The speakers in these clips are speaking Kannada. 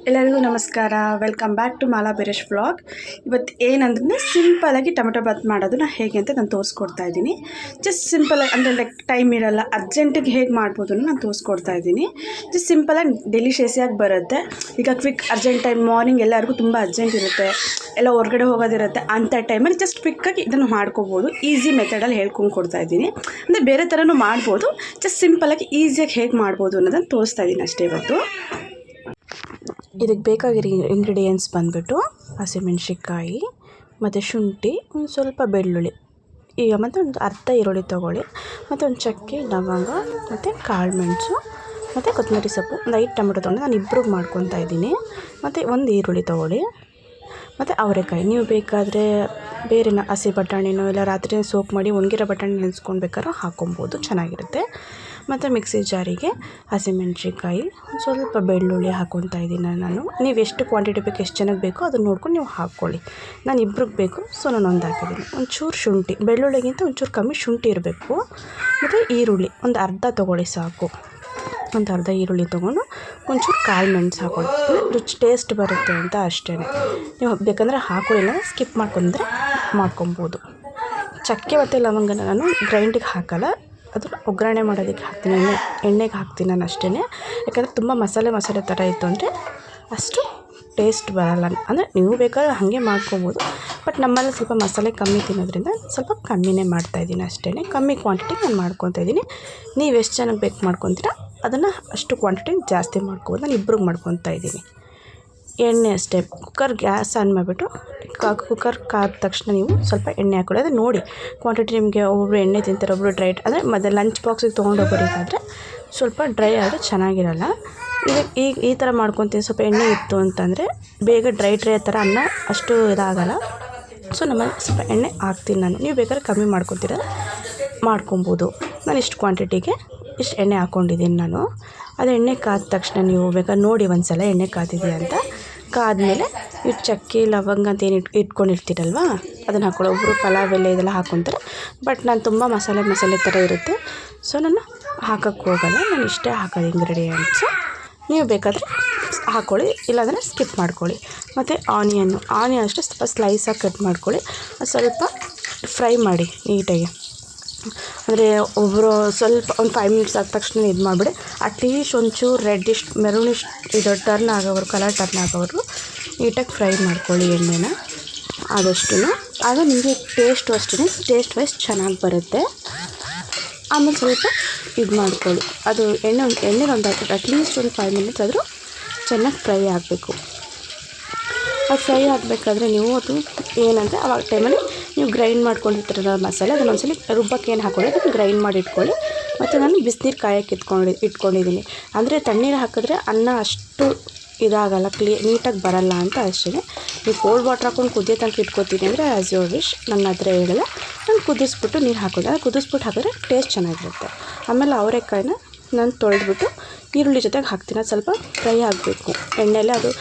ಎಲ್ಲರಿಗೂ ನಮಸ್ಕಾರ. Welcome back to Mala Biresh vlog. ಇವತ್ತು ಏನಂದ್ರೆ ಸಿಂಪಲಾಗಿ ಟೊಮೆಟೊ ಬಾತ್ ಮಾಡೋದು ಹೇಗೆ ಅಂತ ನಾನು ತೋರಿಸ್ಕೊಡ್ತಾ ಇದ್ದೀನಿ. ಜಸ್ಟ್ ಸಿಂಪಲಾಗಿ ಅಂದರೆ ಲೈಕ್ ಟೈಮ್ ಇರೋಲ್ಲ, ಅರ್ಜೆಂಟಿಗೆ ಹೇಗೆ ಮಾಡ್ಬೋದು ಅಂತ ನಾನು ತೋರಿಸ್ಕೊಡ್ತಾ ಇದ್ದೀನಿ. ಜಸ್ಟ್ ಸಿಂಪಲಾಗಿ ಡೆಲಿಷಿಯಸ್ಸಾಗಿ ಬರುತ್ತೆ. ಈಗ ಕ್ವಿಕ್ ಅರ್ಜೆಂಟ್ ಟೈಮ್, ಮಾರ್ನಿಂಗ್ ಎಲ್ಲರಿಗೂ ತುಂಬ ಅರ್ಜೆಂಟ್ ಇರುತ್ತೆ, ಎಲ್ಲ ಹೊರಗಡೆ ಹೋಗೋದಿರುತ್ತೆ. ಅಂಥ ಟೈಮಲ್ಲಿ ಜಸ್ಟ್ ಕ್ವಿಕ್ಕಾಗಿ ಇದನ್ನು ಮಾಡ್ಕೋಬೋದು. ಈಸಿ ಮೆಥಡಲ್ಲಿ ಹೇಳ್ಕೊಂಡು ಕೊಡ್ತಾ ಇದ್ದೀನಿ. ಅಂದರೆ ಬೇರೆ ಥರನೂ ಮಾಡ್ಬೋದು, ಜಸ್ಟ್ ಸಿಂಪಲಾಗಿ ಈಸಿಯಾಗಿ ಹೇಗೆ ಮಾಡ್ಬೋದು ಅನ್ನೋದನ್ನು ತೋರಿಸ್ತಾ ಇದ್ದೀನಿ ಅಷ್ಟೇ ಇವತ್ತು. ಇದಕ್ಕೆ ಬೇಕಾಗಿರೋ ಇಂಗ್ರೀಡಿಯೆಂಟ್ಸ್ ಬಂದುಬಿಟ್ಟು ಹಸಿಮೆಣ್ಸಿನ್ಕಾಯಿ ಮತ್ತು ಶುಂಠಿ, ಒಂದು ಸ್ವಲ್ಪ ಬೆಳ್ಳುಳ್ಳಿ, ಈಗ ಮತ್ತು ಒಂದು ಅರ್ಧ ಈರುಳ್ಳಿ ತೊಗೊಳ್ಳಿ, ಮತ್ತು ಒಂದು ಚಕ್ಕೆ, ಲವಂಗ ಮತ್ತು ಕಾಳು ಮೆಣಸು ಮತ್ತು ಕೊತ್ತಂಬರಿ ಸೊಪ್ಪು, ಒಂದು 5 ಟೊಮೆಟೊ ತೊಗೊಂಡು ನಾನು ಇಬ್ಬರಿಗೆ ಮಾಡ್ಕೊತಾ ಇದ್ದೀನಿ. ಮತ್ತು ಒಂದು ಈರುಳ್ಳಿ ತೊಗೊಳ್ಳಿ, ಮತ್ತು ಅವರೆಕಾಯಿ. ನೀವು ಬೇಕಾದರೆ ಬೇರೆನ ಹಸಿ ಬಟಾಣಿನೋ ಇಲ್ಲ ರಾತ್ರಿ ಸೋಕ್ ಮಾಡಿ ಒಣಗಿರೋ ಬಟಾಣಿ ನೆನೆಸ್ಕೊಂಡು ಬೇಕಾದ್ರೂ ಹಾಕ್ಕೊಬೋದು, ಚೆನ್ನಾಗಿರುತ್ತೆ. ಮತ್ತು ಮಿಕ್ಸಿ ಜಾರಿಗೆ ಹಸಿಮೆಣ್ಸಿನ್ಕಾಯಿ, ಸ್ವಲ್ಪ ಬೆಳ್ಳುಳ್ಳಿ ಹಾಕ್ಕೊತಾ ಇದ್ದೀನಿ ನಾನು. ನೀವು ಎಷ್ಟು ಕ್ವಾಂಟಿಟಿ ಬೇಕು, ಎಷ್ಟು ಜನಕ್ಕೆ ಬೇಕೋ ಅದನ್ನು ನೋಡ್ಕೊಂಡು ನೀವು ಹಾಕ್ಕೊಳ್ಳಿ. ನಾನು ಇಬ್ರಿಗೆ ಬೇಕು, ಸೊ ನಾನು ಒಂದು ಹಾಕಿದ್ದೀನಿ. ಒಂಚೂರು ಶುಂಠಿ, ಬೆಳ್ಳುಳ್ಳಿಗಿಂತ ಒಂಚೂರು ಕಮ್ಮಿ ಶುಂಠಿ ಇರಬೇಕು. ಮತ್ತು ಈರುಳ್ಳಿ ಒಂದು ಅರ್ಧ ತೊಗೊಳ್ಳಿ ಸಾಕು. ಒಂದು ಅರ್ಧ ಈರುಳ್ಳಿ ತೊಗೊಂಡು ಒಂಚೂರು ಕಾಳು ಮೆಣಸು ಹಾಕ್ಕೊಳ್ಳಿ, ರುಚಿ ಟೇಸ್ಟ್ ಬರುತ್ತೆ ಅಂತ ಅಷ್ಟೇ. ನೀವು ಬೇಕಂದರೆ ಹಾಕೊಳ್ಳಿಲ್ಲ, ಸ್ಕಿಪ್ ಮಾಡ್ಕೊಬೋದು. ಚಕ್ಕೆ ಮತ್ತು ಲವಂಗನ ನಾನು ಗ್ರೈಂಡಿಗೆ ಹಾಕಲ್ಲ, ಅದು ಒಗ್ಗರಣೆ ಮಾಡೋದಕ್ಕೆ ಹಾಕ್ತೀನಿ, ಎಣ್ಣೆಗೆ ಹಾಕ್ತೀನಿ ನಾನು ಅಷ್ಟೇ. ಯಾಕಂದರೆ ತುಂಬ ಮಸಾಲೆ ಥರ ಇತ್ತು ಅಂದರೆ ಅಷ್ಟು ಟೇಸ್ಟ್ ಬರೋಲ್ಲ. ಅಂದರೆ ನೀವು ಬೇಕಾದ್ರೆ ಹಾಗೆ ಮಾಡ್ಕೊಬೋದು, ಬಟ್ ನಮ್ಮಲ್ಲಿ ಸ್ವಲ್ಪ ಮಸಾಲೆ ಕಮ್ಮಿ ತಿನ್ನೋದ್ರಿಂದ ಸ್ವಲ್ಪ ಕಮ್ಮಿನೇ ಮಾಡ್ತಾಯಿದ್ದೀನಿ ಅಷ್ಟೇ. ಕಮ್ಮಿ ಕ್ವಾಂಟಿಟಿ ನಾನು ಮಾಡ್ಕೊತಾ ಇದ್ದೀನಿ. ನೀವು ಎಷ್ಟು ಜನಕ್ಕೆ ಬೇಕು ಮಾಡ್ಕೊತೀರಾ ಅದನ್ನು ಅಷ್ಟು ಕ್ವಾಂಟಿಟಿ ಜಾಸ್ತಿ ಮಾಡ್ಕೊಬೋದು. ನಾನು ಇಬ್ರಿಗೆ ಮಾಡ್ಕೊತಾ ಇದ್ದೀನಿ. ಎಣ್ಣೆ ಅಷ್ಟೇ, ಕುಕ್ಕರ್ ಗ್ಯಾಸ್ ಆನ್ ಮಾಡಿಬಿಟ್ಟು ಕುಕ್ಕರ್ ಕಾದ ತಕ್ಷಣ ನೀವು ಸ್ವಲ್ಪ ಎಣ್ಣೆ ಹಾಕೊಳ್ಳಿ. ಅದು ನೋಡಿ ಕ್ವಾಂಟಿಟಿ, ನಿಮಗೆ ಒಬ್ಬೊಬ್ರು ಎಣ್ಣೆ ತಿಂತಾರೆ, ಒಬ್ಬರು ಡ್ರೈ, ಅಂದರೆ ಮತ್ತು ಲಂಚ್ ಬಾಕ್ಸಿಗೆ ತೊಗೊಂಡೋಗೋರಿಗಾದರೆ ಸ್ವಲ್ಪ ಡ್ರೈ ಆದರೆ ಚೆನ್ನಾಗಿರಲ್ಲ. ಈಗ ಈ ಥರ ಮಾಡ್ಕೊತೀನಿ. ಸ್ವಲ್ಪ ಎಣ್ಣೆ ಇತ್ತು ಅಂತಂದರೆ ಬೇಗ ಡ್ರೈ ಥರ ಅನ್ನ ಅಷ್ಟು ಇದಾಗಲ್ಲ. ಸೊ ನಮ್ಮಲ್ಲಿ ಸ್ವಲ್ಪ ಎಣ್ಣೆ ಹಾಕ್ತೀನಿ ನಾನು. ನೀವು ಬೇಕಾದ್ರೆ ಕಮ್ಮಿ ಮಾಡ್ಕೊಬೋದು. ನಾನು ಇಷ್ಟು ಕ್ವಾಂಟಿಟಿಗೆ ಇಷ್ಟು ಎಣ್ಣೆ ಹಾಕ್ಕೊಂಡಿದ್ದೀನಿ ನಾನು. ಅದು ಎಣ್ಣೆ ಕಾದ ತಕ್ಷಣ ನೀವು ಬೇಕಾದ್ರೆ ನೋಡಿ ಒಂದು ಸಲ ಎಣ್ಣೆ ಕಾದಿದೆಯಾ ಅಂತ. ಕಾದ್ಮೇಲೆ ಈ ಚಕ್ಕೆ ಲವಂಗ ಅಂತ ಏನು ಇಟ್ಕೊಂಡಿರ್ತೀರಲ್ವ ಅದನ್ನು ಹಾಕ್ಕೊಳ್ಳಿ. ಒಬ್ಬರು ಪಲಾವ್ ಎಲೆ ಇದೆಲ್ಲ ಹಾಕ್ಕೊತಾರೆ, ಬಟ್ ನಾನು ತುಂಬ ಮಸಾಲೆ ಥರ ಇರುತ್ತೆ, ಸೊ ನಾನು ಹಾಕೋಕ್ಕೆ ಹೋಗಲ್ಲ. ನಾನು ಇಷ್ಟೇ ಹಾಕೋದು ಇಂಗ್ರೀಡಿಯೆಂಟ್ಸು. ನೀವು ಬೇಕಾದರೆ ಹಾಕ್ಕೊಳ್ಳಿ, ಇಲ್ಲಾಂದರೆ ಸ್ಕಿಪ್ ಮಾಡ್ಕೊಳ್ಳಿ. ಮತ್ತು ಆನಿಯನ್ ಅಷ್ಟೇ ಸ್ವಲ್ಪ ಸ್ಲೈಸಾಗಿ ಕಟ್ ಮಾಡ್ಕೊಳ್ಳಿ. ಸ್ವಲ್ಪ ಫ್ರೈ ಮಾಡಿ ನೀಟಾಗಿ. ಅಂದರೆ ಒಬ್ಬರು ಸ್ವಲ್ಪ ಒಂದು 5 ಮಿನಿಟ್ಸ್ ಆದ ತಕ್ಷಣ ಇದು ಮಾಡಿಬಿಡಿ. ಅಟ್ಲೀಸ್ಟ್ ಒಂಚೂರು ರೆಡ್ಡಿಶ್ ಮೆರೂನಿಶ್ ಇದು ಟರ್ನ್ ಆಗೋರು, ಕಲರ್ ಟರ್ನ್ ಆಗೋರು ನೀಟಾಗಿ ಫ್ರೈ ಮಾಡ್ಕೊಳ್ಳಿ ಎಣ್ಣೆನ ಆದಷ್ಟು. ಆಗ ನಿಮಗೆ ಟೇಸ್ಟ್ ವೈಸ್ ಚೆನ್ನಾಗಿ ಬರುತ್ತೆ. ಆಮೇಲೆ ಸ್ವಲ್ಪ ಇದು ಮಾಡ್ಕೊಳ್ಳಿ, ಅದು ಎಣ್ಣೆ ಒಂದು ಅಟ್ಲೀಸ್ಟ್ ಒಂದು 5 ಮಿನಿಟ್ಸ್ ಆದರೂ ಚೆನ್ನಾಗಿ ಫ್ರೈ ಆಗಬೇಕು. ಅದು ಫ್ರೈ ಆಗಬೇಕಾದ್ರೆ ನೀವು ಅದು ಏನಂದರೆ ಆವಾಗ ಟೈಮಲ್ಲಿ ನೀವು ಗ್ರೈಂಡ್ ಮಾಡ್ಕೊಂಡಿರ್ತೀರಲ್ಲ ಮಸಾಲೆ, ಅದನ್ನು ಒಂದ್ಸಲ ರುಬ್ಬಕ್ಕೆ ಏನು ಹಾಕ್ಕೊಳ್ಳಿ, ಅದನ್ನು ಗ್ರೈಂಡ್ ಮಾಡಿ ಇಟ್ಕೊಳ್ಳಿ. ಮತ್ತು ನಾನು ಬಿಸಿನೀರು ಕಾಯಕ್ಕೆ ಇಟ್ಕೊಂಡಿದ್ದೀನಿ. ಅಂದರೆ ತಣ್ಣೀರು ಹಾಕಿದ್ರೆ ಅನ್ನ ಅಷ್ಟು ಇದಾಗಲ್ಲ, ನೀಟಾಗಿ ಬರಲ್ಲ ಅಂತ ಅಷ್ಟೇ. ನೀವು ಕೋಲ್ಡ್ ವಾಟ್ರ್ ಹಾಕ್ಕೊಂಡು ಕುದಿಯೋ ತನಕ ಇಟ್ಕೊತೀನಿ ಅಂದರೆ ಆ್ಯಸ್ ಯುವರ್ ವಿಶ್, ನನ್ನ ಹತ್ರ ಹೇಳಲ್ಲ. ನಾನು ಕುದಿಸ್ಬಿಟ್ಟು ನೀರು ಹಾಕೋದು, ಕುದಿಸ್ಬಿಟ್ಟು ಹಾಕಿದ್ರೆ ಟೇಸ್ಟ್ ಚೆನ್ನಾಗಿರುತ್ತೆ. ಆಮೇಲೆ ಅವರೆಕಾಯಿನ ನಾನು ತೊಳೆದ್ಬಿಟ್ಟು ಈರುಳ್ಳಿ ಜೊತೆಗೆ ಹಾಕ್ತೀನಿ. ಅದು ಸ್ವಲ್ಪ ಫ್ರೈ ಆಗಬೇಕು ಎಣ್ಣೆಲೆ.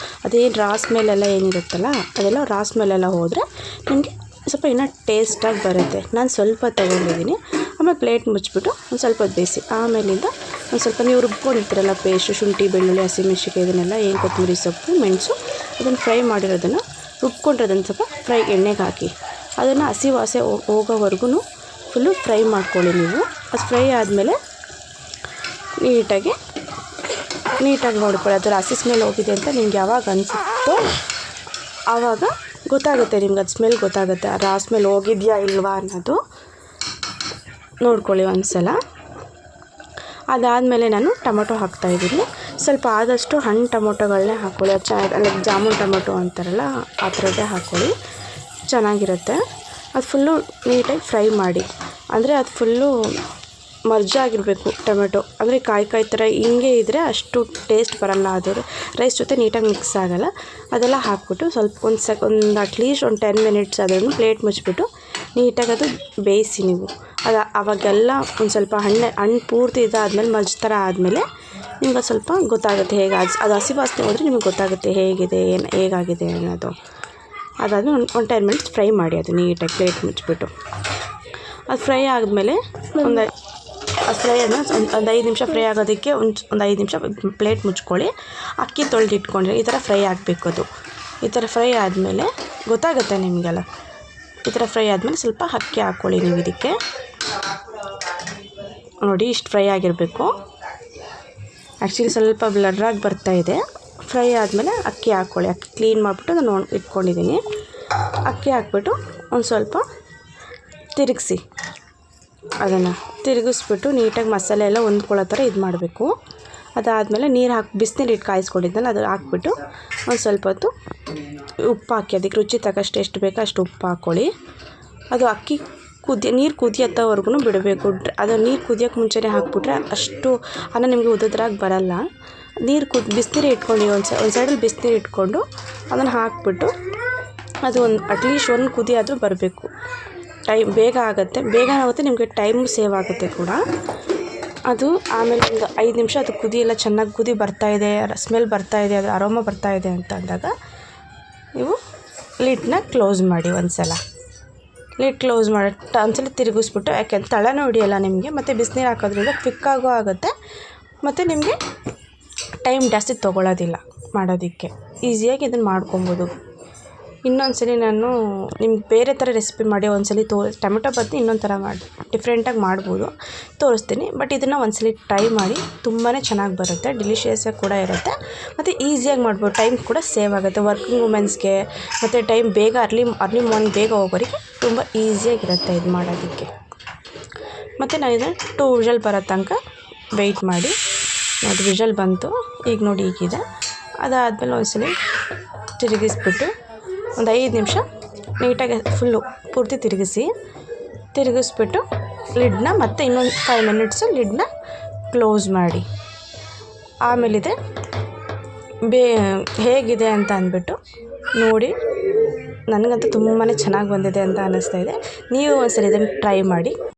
ಅದೇನು ರಾ ಸ್ಮೆಲ್ಲೆಲ್ಲ ಏನಿರುತ್ತಲ್ಲ ಅದೆಲ್ಲ ರಾ ಸ್ಮೆಲ್ಲೆಲ್ಲ ಹೋದರೆ ನಿಮಗೆ ಸ್ವಲ್ಪ ಇನ್ನೂ ಟೇಸ್ಟಾಗಿ ಬರುತ್ತೆ. ನಾನು ಸ್ವಲ್ಪ ತೊಗೊಂಡಿದ್ದೀನಿ. ಆಮೇಲೆ ಪ್ಲೇಟ್ ಮುಚ್ಚಿಬಿಟ್ಟು ಒಂದು ಸ್ವಲ್ಪ ಬೇಯಿಸಿ, ಆಮೇಲಿಂದ ಒಂದು ಸ್ವಲ್ಪ ನೀವು ರುಬ್ಕೊಂಡಿರ್ತೀರಲ್ಲ ಪೇಸ್ಟು, ಶುಂಠಿ ಬೆಳ್ಳುಳ್ಳಿ ಹಸಿಮೆಣ್ಸಿನ್ಕಾಯಿ ಇದನ್ನೆಲ್ಲ, ಏನು ಕೊತ್ತಂಬರಿ ಸೊಪ್ಪು ಮೆಣಸು, ಅದನ್ನು ಫ್ರೈ ಮಾಡಿರೋದನ್ನು ರುಬ್ಕೊಂಡಿರೋದನ್ನು ಸ್ವಲ್ಪ ಫ್ರೈ ಎಣ್ಣೆಗೆ ಹಾಕಿ ಅದನ್ನು ಹಸಿ ವಾಸನೆ ಹೋಗೋವರೆಗೂ ಫುಲ್ಲು ಫ್ರೈ ಮಾಡ್ಕೊಳ್ಳಿ ನೀವು. ಅದು ಫ್ರೈ ಆದಮೇಲೆ ನೀಟಾಗಿ ನೋಡ್ಕೊಳ್ಳಿ. ಅದರ ಹಸಿ ಸ್ಮೆಲ್ ಹೋಗಿದೆ ಅಂತ ನಿಮ್ಗೆ ಯಾವಾಗ ಅನಿಸುತ್ತೋ ಆವಾಗ ಗೊತ್ತಾಗುತ್ತೆ ನಿಮ್ಗೆ, ಅದು ಸ್ಮೆಲ್ ಗೊತ್ತಾಗುತ್ತೆ, ಅದು ಆ ಸ್ಮೆಲ್ ಹೋಗಿದೆಯಾ ಇಲ್ವಾ ಅನ್ನೋದು ನೋಡ್ಕೊಳ್ಳಿ ಒಂದು ಸಲ. ಅದಾದಮೇಲೆ ನಾನು ಟೊಮೊಟೊ ಹಾಕ್ತಾಯಿದ್ದೀನಿ. ಸ್ವಲ್ಪ ಆದಷ್ಟು ಹಣ್ಣು ಟೊಮೊಟೊಗಳನ್ನೇ ಹಾಕ್ಕೊಳ್ಳಿ. ಅಲ್ಲ ಜಾಮೂನ್ ಟೊಮೊಟೊ ಅಂತಾರಲ್ಲ ಆ ಥರದ್ದೇ ಹಾಕ್ಕೊಳ್ಳಿ, ಚೆನ್ನಾಗಿರುತ್ತೆ. ಅದು ಫುಲ್ಲು ನೀಟಾಗಿ ಫ್ರೈ ಮಾಡಿ, ಅಂದರೆ ಅದು ಫುಲ್ಲು ಮರ್ಜಾಗಿರಬೇಕು ಟೊಮೆಟೊ. ಅಂದರೆ ಕಾಯಿ ಥರ ಹಿಂಗೆ ಇದ್ದರೆ ಅಷ್ಟು ಟೇಸ್ಟ್ ಬರೋಲ್ಲ, ಅದು ರೈಸ್ ಜೊತೆ ನೀಟಾಗಿ ಮಿಕ್ಸ್ ಆಗೋಲ್ಲ. ಅದೆಲ್ಲ ಹಾಕ್ಬಿಟ್ಟು ಸ್ವಲ್ಪ ಒಂದು ಅಟ್ಲೀಸ್ಟ್ ಒಂದು 10 ಮಿನಿಟ್ಸ್ ಅದನ್ನು ಪ್ಲೇಟ್ ಮುಚ್ಚಿಬಿಟ್ಟು ನೀಟಾಗಿ ಅದು ಬೇಯಿಸಿ ನೀವು. ಅವಾಗೆಲ್ಲ ಒಂದು ಸ್ವಲ್ಪ ಹಣ್ಣು ಪೂರ್ತಿ ಇದಾದಮೇಲೆ ಮಜ್ ಥರ ಆದಮೇಲೆ ನಿಮ್ಗೆ ಸ್ವಲ್ಪ ಗೊತ್ತಾಗುತ್ತೆ ಹೇಗೆ ಅದು ಹಸಿ ವಾಸನೆ ಹೋದರೆ ನಿಮಗೆ ಗೊತ್ತಾಗುತ್ತೆ ಹೇಗಾಗಿದೆ ಅನ್ನೋದು. ಅದಾದಮೇಲೆ ಒಂದು 10 ಮಿನಿಟ್ಸ್ ಫ್ರೈ ಮಾಡಿ ಅದು ನೀಟಾಗಿ ಪ್ಲೇಟ್ ಮುಚ್ಚಿಬಿಟ್ಟು. ಅದು ಫ್ರೈ ಆದಮೇಲೆ ಫ್ರೈಯನ್ನು ಒಂದು 5 ನಿಮಿಷ ಫ್ರೈ ಆಗೋದಕ್ಕೆ ಒಂದು 5 ನಿಮಿಷ ಪ್ಲೇಟ್ ಮುಚ್ಕೊಳ್ಳಿ. ಅಕ್ಕಿ ತೊಳೆದಿಟ್ಕೊಂಡ್ರೆ ಈ ಥರ ಫ್ರೈ ಆಗಬೇಕು. ಅದು ಈ ಥರ ಫ್ರೈ ಆದಮೇಲೆ ಗೊತ್ತಾಗುತ್ತೆ ನಿಮಗೆಲ್ಲ. ಈ ಥರ ಫ್ರೈ ಆದಮೇಲೆ ಸ್ವಲ್ಪ ಅಕ್ಕಿ ಹಾಕ್ಕೊಳ್ಳಿ ನೀವು ಇದಕ್ಕೆ. ನೋಡಿ ಇಷ್ಟು ಫ್ರೈ ಆಗಿರಬೇಕು. ಆ್ಯಕ್ಚುಲಿ ಸ್ವಲ್ಪ ಬ್ಲರ್ರಾಗಿ ಬರ್ತಾಯಿದೆ. ಫ್ರೈ ಆದಮೇಲೆ ಅಕ್ಕಿ ಹಾಕ್ಕೊಳ್ಳಿ. ಅಕ್ಕಿ ಕ್ಲೀನ್ ಮಾಡಿಬಿಟ್ಟು ನಾನು ಇಟ್ಕೊಂಡಿದ್ದೀನಿ. ಅಕ್ಕಿ ಹಾಕ್ಬಿಟ್ಟು ಒಂದು ಸ್ವಲ್ಪ ತಿರುಗಿಸಿ, ಅದನ್ನು ತಿರುಗಿಸ್ಬಿಟ್ಟು ನೀಟಾಗಿ ಮಸಾಲೆ ಎಲ್ಲ ಹೊಂದ್ಕೊಳ್ಳೋ ಥರ ಇದು ಮಾಡಬೇಕು. ಅದಾದಮೇಲೆ ಬಿಸಿನೀರು ಇಟ್ಟು ಕಾಯಿಸ್ಕೊಂಡಿದ್ದಲ್ಲ ಅದು ಹಾಕ್ಬಿಟ್ಟು ಒಂದು ಸ್ವಲ್ಪ ಹೊತ್ತು ಉಪ್ಪು ಹಾಕಿ, ಅದಕ್ಕೆ ರುಚಿ ತಕ್ಕಷ್ಟು ಎಷ್ಟು ಬೇಕೋ ಅಷ್ಟು ಉಪ್ಪು ಹಾಕ್ಕೊಳ್ಳಿ. ಅದು ಅಕ್ಕಿ ನೀರು ಕುದಿಯತ್ತವರೆಗೂ ಬಿಡಬೇಕು. ಅದು ನೀರು ಕುದಿಯೋಕ್ಕೆ ಮುಂಚೆನೇ ಹಾಕ್ಬಿಟ್ರೆ ಅಷ್ಟು ಅನ್ನ ನಿಮಗೆ ಉದುದ್ರಾಗಿ ಬರಲ್ಲ. ಬಿಸಿನೀರು ಇಟ್ಕೊಂಡು ಒಂದು ಸೈಡಲ್ಲಿ ಬಿಸಿನೀರು ಇಟ್ಕೊಂಡು ಅದನ್ನು ಹಾಕ್ಬಿಟ್ಟು ಅದು ಅಟ್ಲೀಸ್ಟ್ ಒಂದು ಕುದಿ ಆದರೂ ಬರಬೇಕು. ಬೇಗ ಆಗುತ್ತೆ, ನಿಮಗೆ ಟೈಮು ಸೇವ್ ಆಗುತ್ತೆ ಕೂಡ. ಅದು ಆಮೇಲೆ ಒಂದು 5 ನಿಮಿಷ ಅದು ಎಲ್ಲ ಚೆನ್ನಾಗಿ ಕುದಿ ಬರ್ತಾಯಿದೆ, ಸ್ಮೆಲ್ ಬರ್ತಾಯಿದೆ, ಅದು ಅರೋಮ ಬರ್ತಾಯಿದೆ ಅಂತ ಅಂದಾಗ ನೀವು ಲಿಡ್ನ ಕ್ಲೋಸ್ ಮಾಡಿ. ಲಿಡ್ ಕ್ಲೋಸ್ ಮಾಡಿ ಒಂದ್ಸಲ ತಿರುಗಿಸ್ಬಿಟ್ಟು, ಯಾಕೆಂದ್ರೆ ತಳನೂ ಹಿಡಿಯಲ್ಲ ನಿಮಗೆ, ಮತ್ತು ಬಿಸಿನೀರು ಹಾಕೋದ್ರಿಂದ ಕ್ವಿಕ್ಕಾಗೂ ಆಗುತ್ತೆ, ಮತ್ತು ನಿಮಗೆ ಟೈಮ್ ಜಾಸ್ತಿ ತೊಗೊಳ್ಳೋದಿಲ್ಲ ಮಾಡೋದಕ್ಕೆ. ಈಸಿಯಾಗಿ ಇದನ್ನು ಮಾಡ್ಕೊಬೋದು. ಇನ್ನೊಂದ್ಸಲಿ ನಾನು ನಿಮ್ಗೆ ಬೇರೆ ಥರ ರೆಸಿಪಿ ಮಾಡಿ ಒಂದ್ಸಲಿ ಟೊಮೆಟೊ ಬಾತ್ನ ಇನ್ನೊಂದು ಥರ ಡಿಫ್ರೆಂಟಾಗಿ ಮಾಡ್ಬೋದು, ತೋರಿಸ್ತೀನಿ. ಬಟ್ ಇದನ್ನು ಒಂದ್ಸಲಿ ಟ್ರೈ ಮಾಡಿ, ತುಂಬಾ ಚೆನ್ನಾಗಿ ಬರುತ್ತೆ, ಡಿಲಿಷಿಯಸ್ಸಾಗಿ ಕೂಡ ಇರುತ್ತೆ, ಮತ್ತು ಈಸಿಯಾಗಿ ಮಾಡ್ಬೋದು. ಟೈಮ್ ಕೂಡ ಸೇವ್ ಆಗುತ್ತೆ ವರ್ಕಿಂಗ್ ವುಮೆನ್ಸ್ಗೆ, ಮತ್ತು ಟೈಮ್ ಬೇಗ ಅರ್ಲಿ ಮಾರ್ನಿಂಗ್ ಬೇಗ ಹೋಗೋರಿಗೆ ತುಂಬ ಈಸಿಯಾಗಿರುತ್ತೆ ಇದು ಮಾಡೋದಕ್ಕೆ. ಮತ್ತು ನಾನು ಇದನ್ನು 2 ವಿಷಲ್ ಬರೋ ತನಕ ವೆಯ್ಟ್ ಮಾಡಿ. ನೋಡಿ ವಿಷಲ್ ಬಂತು, ಈಗ ನೋಡಿ ಈಗಿದೆ. ಅದಾದಮೇಲೆ ಒಂದ್ಸಲಿ ತಿರುಗಿಸ್ಬಿಟ್ಟು ಒಂದು 5 ನಿಮಿಷ ನೀಟಾಗಿ ಪೂರ್ತಿ ತಿರುಗಿಸ್ಬಿಟ್ಟು ಲಿಡ್ನ ಮತ್ತೆ ಇನ್ನೊಂದು 5 ಮಿನಿಟ್ಸು ಲಿಡ್ನ ಕ್ಲೋಸ್ ಮಾಡಿ. ಆಮೇಲಿದೆ ಹೇಗಿದೆ ಅಂತ ಅಂದ್ಬಿಟ್ಟು ನೋಡಿ. ನನಗಂತೂ ತುಂಬಾ ಚೆನ್ನಾಗಿ ಬಂದಿದೆ ಅಂತ ಅನ್ನಿಸ್ತಾ ಇದೆ. ನೀವು ಒಂದ್ಸಲ ಇದನ್ನು ಟ್ರೈ ಮಾಡಿ.